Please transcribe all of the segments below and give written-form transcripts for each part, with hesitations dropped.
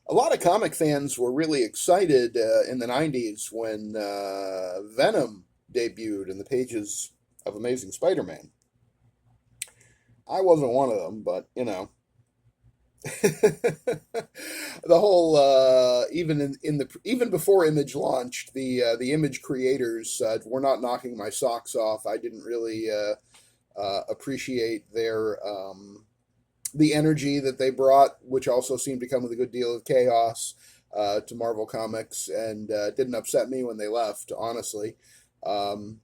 A lot of comic fans were really excited in the 90s when Venom debuted in the pages of Amazing Spider-Man. I wasn't one of them, but the whole even before Image launched, the Image creators were not knocking my socks off. I didn't really appreciate their the energy that they brought, which also seemed to come with a good deal of chaos to Marvel Comics, and didn't upset me when they left. Honestly, um,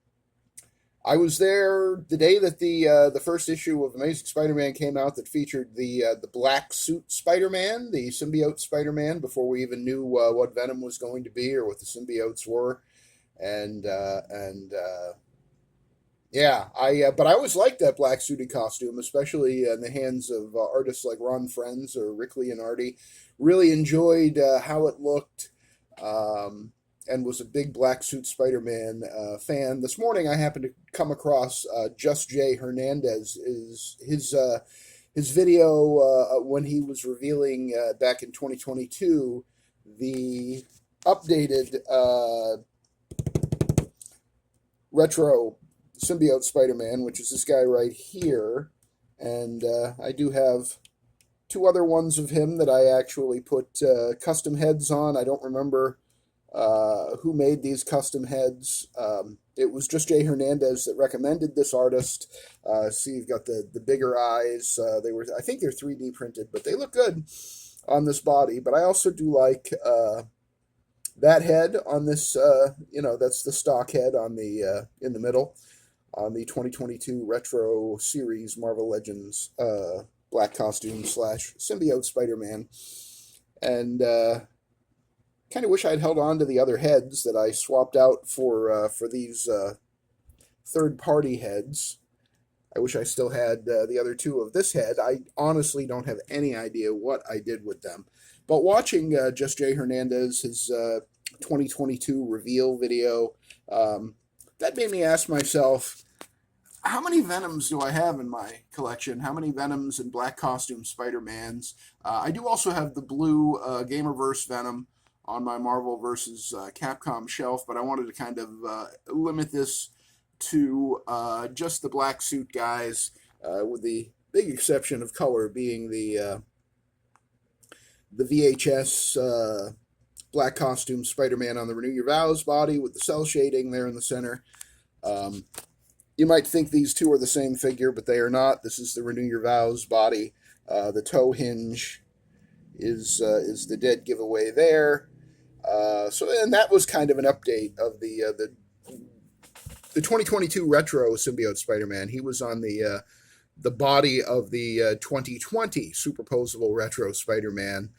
I was there the day that the first issue of Amazing Spider-Man came out, that featured the black suit Spider-Man, the symbiote Spider-Man, before we even knew what Venom was going to be or what the symbiotes were, and yeah, I but I always liked that black suited costume, especially in the hands of artists like Ron Frenz or Rick Leonardi. Really enjoyed how it looked, and was a big black suit Spider-Man fan. This morning, I happened to come across Just Jay Hernandez is his video when he was revealing back in 2022 the updated retro symbiote Spider-Man, which is this guy right here. And I do have two other ones of him that I actually put custom heads on. I don't remember who made these custom heads. It was just Jay Hernandez that recommended this artist. See, you've got the bigger eyes. I think they're 3D printed, but they look good on this body. But I also do like that head on this. That's the stock head on the in the middle on the 2022 Retro Series Marvel Legends black costume slash symbiote Spider-Man. And kind of wish I'd held on to the other heads that I swapped out for these third party heads. I wish I still had the other two of this head. I honestly don't have any idea what I did with them. But watching Just Jay Hernandez, his 2022 reveal video, that made me ask myself, how many Venoms do I have in my collection? How many Venoms and black costume Spider-Mans? I do also have the blue Gamerverse Venom on my Marvel vs. Capcom shelf, but I wanted to kind of limit this to just the black suit guys, with the big exception of color being the VHS black costume Spider-Man on the Renew Your Vows body with the cell shading there in the center. Um, you might think these two are the same figure, but they are not. This is the Renew Your Vows body. The toe hinge is the dead giveaway there. And that was kind of an update of the 2022 retro symbiote Spider-Man. He was on the body of the 2020 superposable retro Spider-Man.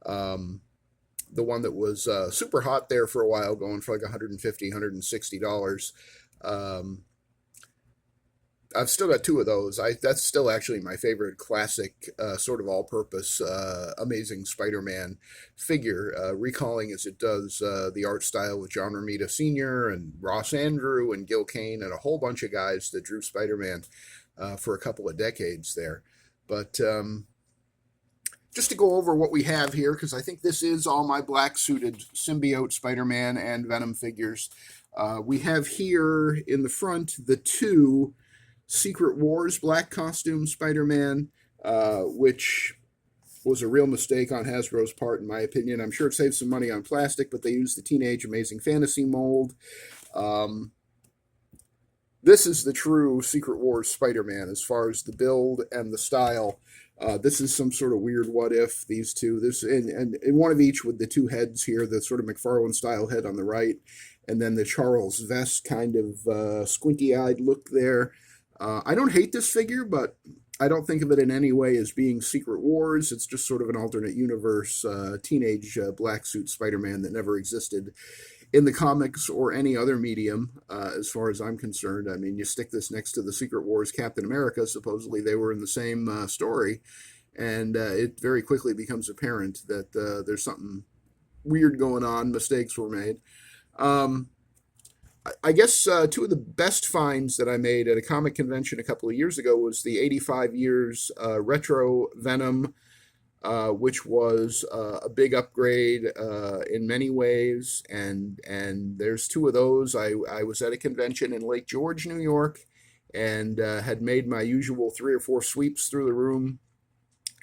The one that was super hot there for a while, going for like $150, $160. I've still got two of those. That's still actually my favorite classic sort of all-purpose Amazing Spider-Man figure, recalling as it does the art style with John Romita Sr. and Ross Andru and Gil Kane and a whole bunch of guys that drew Spider-Man for a couple of decades there. But just to go over what we have here, because I think this is all my black-suited symbiote Spider-Man and Venom figures. We have here in the front the two Secret Wars black costume Spider-Man, which was a real mistake on Hasbro's part, in my opinion. I'm sure it saved some money on plastic, but they used the Teenage Amazing Fantasy mold. This is the true Secret Wars Spider-Man as far as the build and the style. This is some sort of weird what if, these two. And one of each with the two heads here, the sort of McFarlane style head on the right, and then the Charles Vest kind of squinty-eyed look there. I don't hate this figure, but I don't think of it in any way as being Secret Wars. It's just sort of an alternate universe teenage black suit Spider-Man that never existed in the comics or any other medium, as far as I'm concerned. I mean, you stick this next to the Secret Wars Captain America, supposedly they were in the same story, and it very quickly becomes apparent that there's something weird going on, mistakes were made. I guess two of the best finds that I made at a comic convention a couple of years ago was the 85 years retro Venom which was a big upgrade in many ways. And there's two of those. I was at a convention in Lake George, New York, and had made my usual 3 or 4 sweeps through the room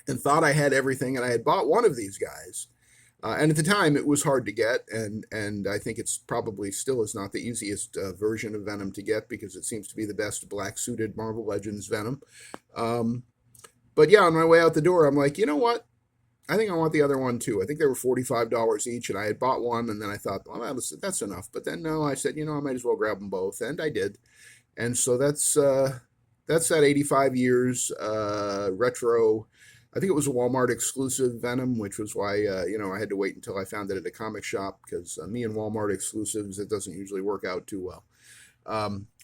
and thought I had everything. And I had bought one of these guys. And at the time, it was hard to get, and I think it's probably still is not the easiest version of Venom to get because it seems to be the best black-suited Marvel Legends Venom. Um, but yeah, on my way out the door, I'm like, you know what? I think I want the other one too. I think they were $45 each, and I had bought one, and then I thought, well, that's enough. But then no, I said, I might as well grab them both, and I did. And so that's that 85 years retro. I think it was a Walmart exclusive Venom, which was why I had to wait until I found it at a comic shop because me and Walmart exclusives, it doesn't usually work out too well.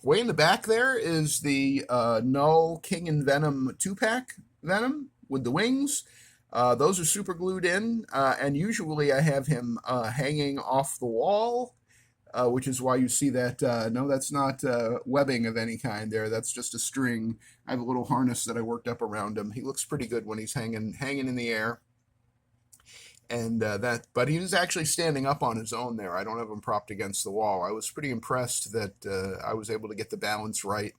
Way in the back there is the Null King and Venom 2-pack Venom with the wings. Those are super glued in, and usually I have him hanging off the wall, which is why you see that. No, that's not webbing of any kind there. That's just a string. I have a little harness that I worked up around him. He looks pretty good when he's hanging in the air. And but he was actually standing up on his own there. I don't have him propped against the wall. I was pretty impressed that I was able to get the balance right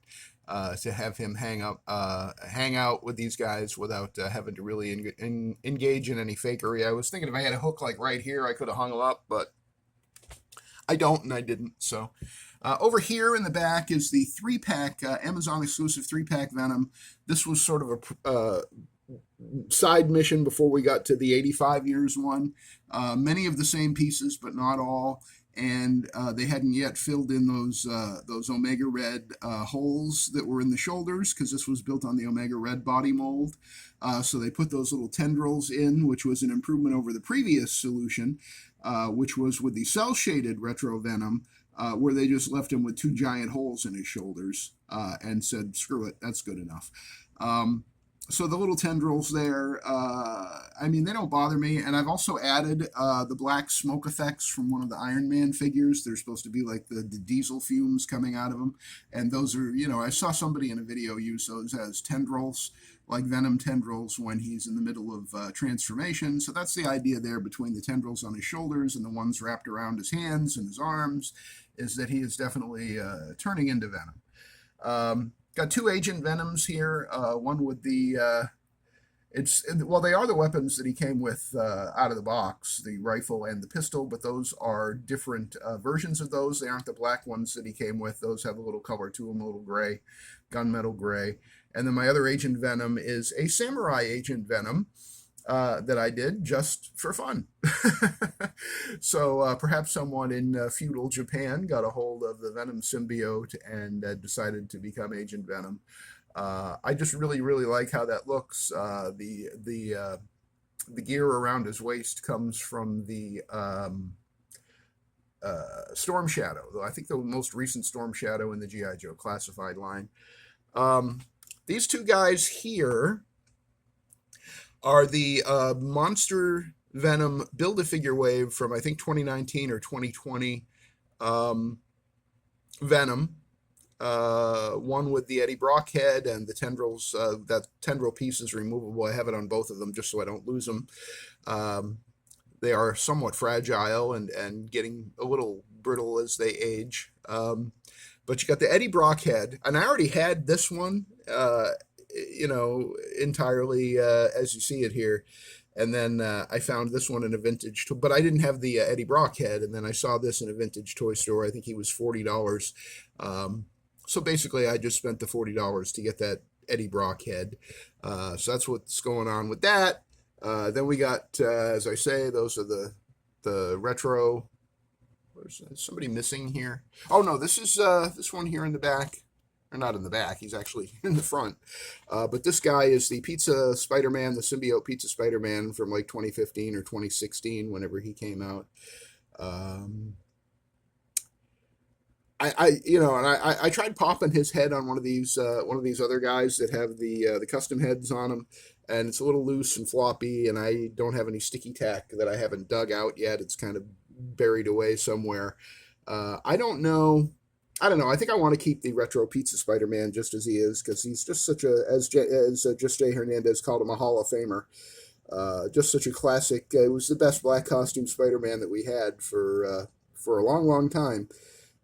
to have him hang out with these guys without having to really engage in any fakery. I was thinking if I had a hook like right here, I could have hung him up, but I don't, and I didn't. So over here in the back is the 3-pack, Amazon exclusive 3-pack Venom. This was sort of a side mission before we got to the 85 years one. Many of the same pieces, but not all. And they hadn't yet filled in those Omega Red holes that were in the shoulders because this was built on the Omega Red body mold. So they put those little tendrils in, which was an improvement over the previous solution, which was with the cell-shaded Retro Venom, where they just left him with 2 giant holes in his shoulders and said, screw it, that's good enough. So the little tendrils there, they don't bother me. And I've also added the black smoke effects from one of the Iron Man figures. They're supposed to be like the diesel fumes coming out of them. And those are, I saw somebody in a video use those as tendrils, like Venom tendrils when he's in the middle of transformation. So that's the idea there between the tendrils on his shoulders and the ones wrapped around his hands and his arms, is that he is definitely turning into Venom. Got 2 Agent Venoms here. One with the they are the weapons that he came with out of the box, the rifle and the pistol, but those are different versions of those. They aren't the black ones that he came with. Those have a little color to them, a little gray, gunmetal gray. And then my other Agent Venom is a Samurai Agent Venom that I did just for fun. So perhaps someone in feudal Japan got a hold of the Venom symbiote and decided to become Agent Venom. I just really, really like how that looks. The gear around his waist comes from the Storm Shadow, though I think the most recent Storm Shadow in the G.I. Joe classified line. These 2 guys here are the Monster Venom Build-A-Figure wave from, I think, 2019 or 2020 Venom. One with the Eddie Brock head and the tendrils. That tendril piece is removable. I have it on both of them just so I don't lose them. They are somewhat fragile and getting a little brittle as they age. But you got the Eddie Brock head, and I already had this one, entirely as you see it here. And then I found this one in a vintage, but I didn't have the Eddie Brock head. And then I saw this in a vintage toy store. I think he was $40. So basically, I just spent the $40 to get that Eddie Brock head. So that's what's going on with that. Then we got, as I say, those are the retro. Is somebody missing here? Oh no, this is this one here in the back. Or not in the back, he's actually in the front. But this guy is the Pizza Spider-Man, the Symbiote Pizza Spider-Man from like 2015 or 2016, whenever he came out. I tried popping his head on one of these other guys that have the custom heads on them, and it's a little loose and floppy, and I don't have any sticky tack that I haven't dug out yet. It's kind of buried away somewhere. I don't know. I think I want to keep the retro Pizza Spider-Man just as he is, because he's just such as Just Jay Hernandez called him, a Hall of Famer. Just such a classic. It was the best black costume Spider-Man that we had for a long, long time,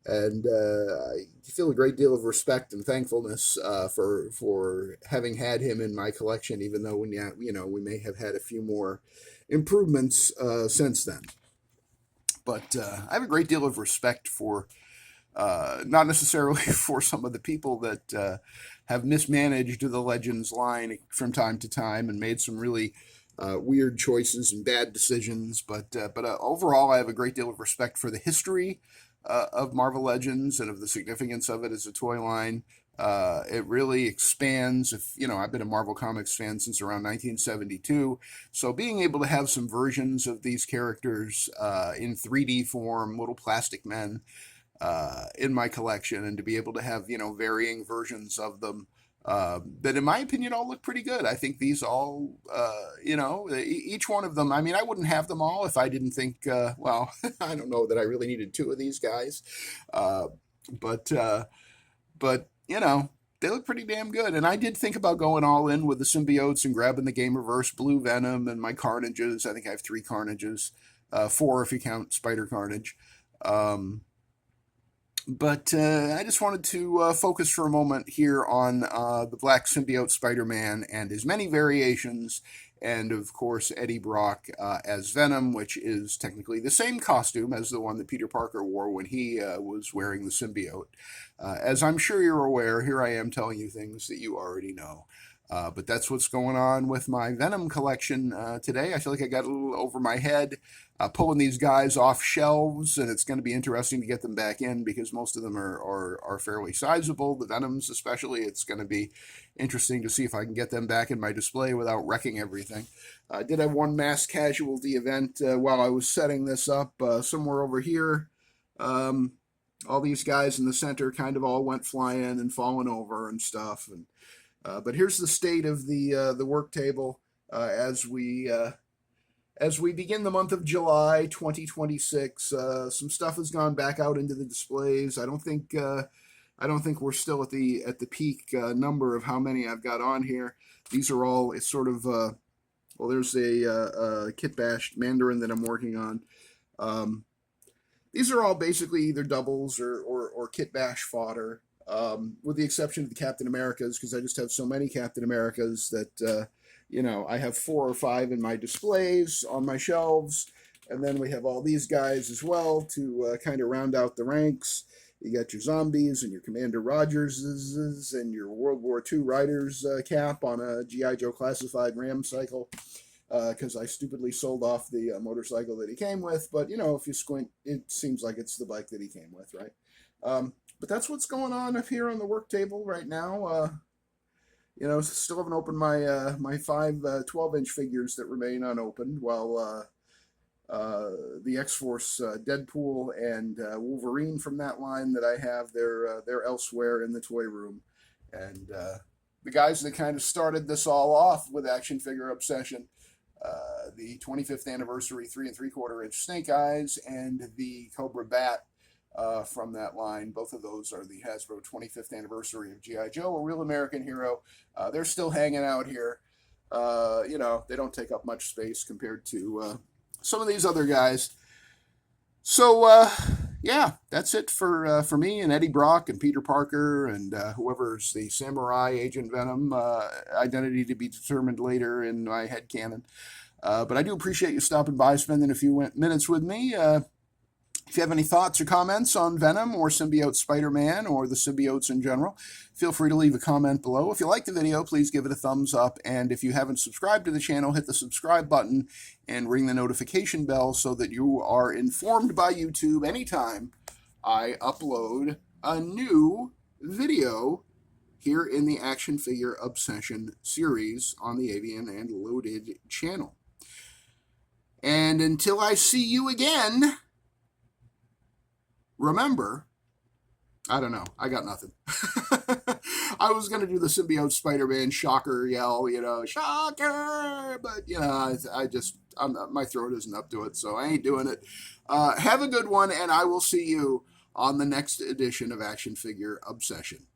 and I feel a great deal of respect and thankfulness for having had him in my collection. Even though we may have had a few more improvements since then, but I have a great deal of respect for not necessarily for some of the people that have mismanaged the Legends line from time to time and made some really weird choices and bad decisions. But overall, I have a great deal of respect for the history of Marvel Legends and of the significance of it as a toy line. It really expands. I've been a Marvel Comics fan since around 1972, so being able to have some versions of these characters in 3D form, little plastic men, in my collection, and to be able to have varying versions of them that in my opinion all look pretty good. I think these all each one of them, I mean, I wouldn't have them all if I didn't think well, I don't know that I really needed two of these guys, uh, but they look pretty damn good. And I did think about going all in with the symbiotes and grabbing the Game Reverse Blue Venom and my Carnages. I think I have three Carnages, four if you count Spider Carnage. um, but I just wanted to focus for a moment here on the Black Symbiote Spider-Man and his many variations, and of course Eddie Brock as Venom, which is technically the same costume as the one that Peter Parker wore when he was wearing the symbiote. As I'm sure you're aware, here I am telling you things that you already know. But that's what's going on with my Venom collection today. I feel like I got a little over my head pulling these guys off shelves, and it's going to be interesting to get them back in because most of them are fairly sizable. The Venoms, especially, it's going to be interesting to see if I can get them back in my display without wrecking everything. I did have one mass casualty event while I was setting this up somewhere over here. Um, all these guys in the center kind of all went flying and falling over and stuff, and but here's the state of the work table as we begin the month of July 2026. Some stuff has gone back out into the displays. I don't think we're still at the peak number of how many I've got on here. These are all it's sort of well. There's a kit bashed Mandarin that I'm working on. Um, these are all basically either doubles or kit bash fodder, with the exception of the Captain Americas, because I just have so many Captain Americas that, I have 4 or 5 in my displays on my shelves. And then we have all these guys as well to kind of round out the ranks. You got your zombies and your Commander Rogerses and your World War II Riders cap on a G.I. Joe classified Ram cycle, because I stupidly sold off the motorcycle that he came with. But, if you squint, it seems like it's the bike that he came with, right? But that's what's going on up here on the work table right now. Still haven't opened my 5 12-inch figures that remain unopened, while the X-Force Deadpool and Wolverine from that line that I have, they're elsewhere in the toy room. And the guys that kind of started this all off with action figure obsession, the 25th anniversary 3 3/4 inch Snake Eyes and the Cobra Bat from that line. Both of those are the Hasbro 25th anniversary of G.I. Joe, a real American hero. They're still hanging out here. They don't take up much space compared to some of these other guys. So, yeah, that's it for me and Eddie Brock and Peter Parker and whoever's the Samurai Agent Venom identity to be determined later in my headcanon. But I do appreciate you stopping by, spending a few minutes with me. If you have any thoughts or comments on Venom or Symbiote Spider-Man or the symbiotes in general, feel free to leave a comment below. If you like the video, please give it a thumbs up. And if you haven't subscribed to the channel, hit the subscribe button and ring the notification bell so that you are informed by YouTube anytime I upload a new video here in the Action Figure Obsession series on the Avian and Loaded channel. And until I see you again, remember, I don't know. I got nothing. I was going to do the Symbiote Spider-Man shocker yell, shocker, but, my throat isn't up to it, so I ain't doing it. Have a good one, and I will see you on the next edition of Action Figure Obsession.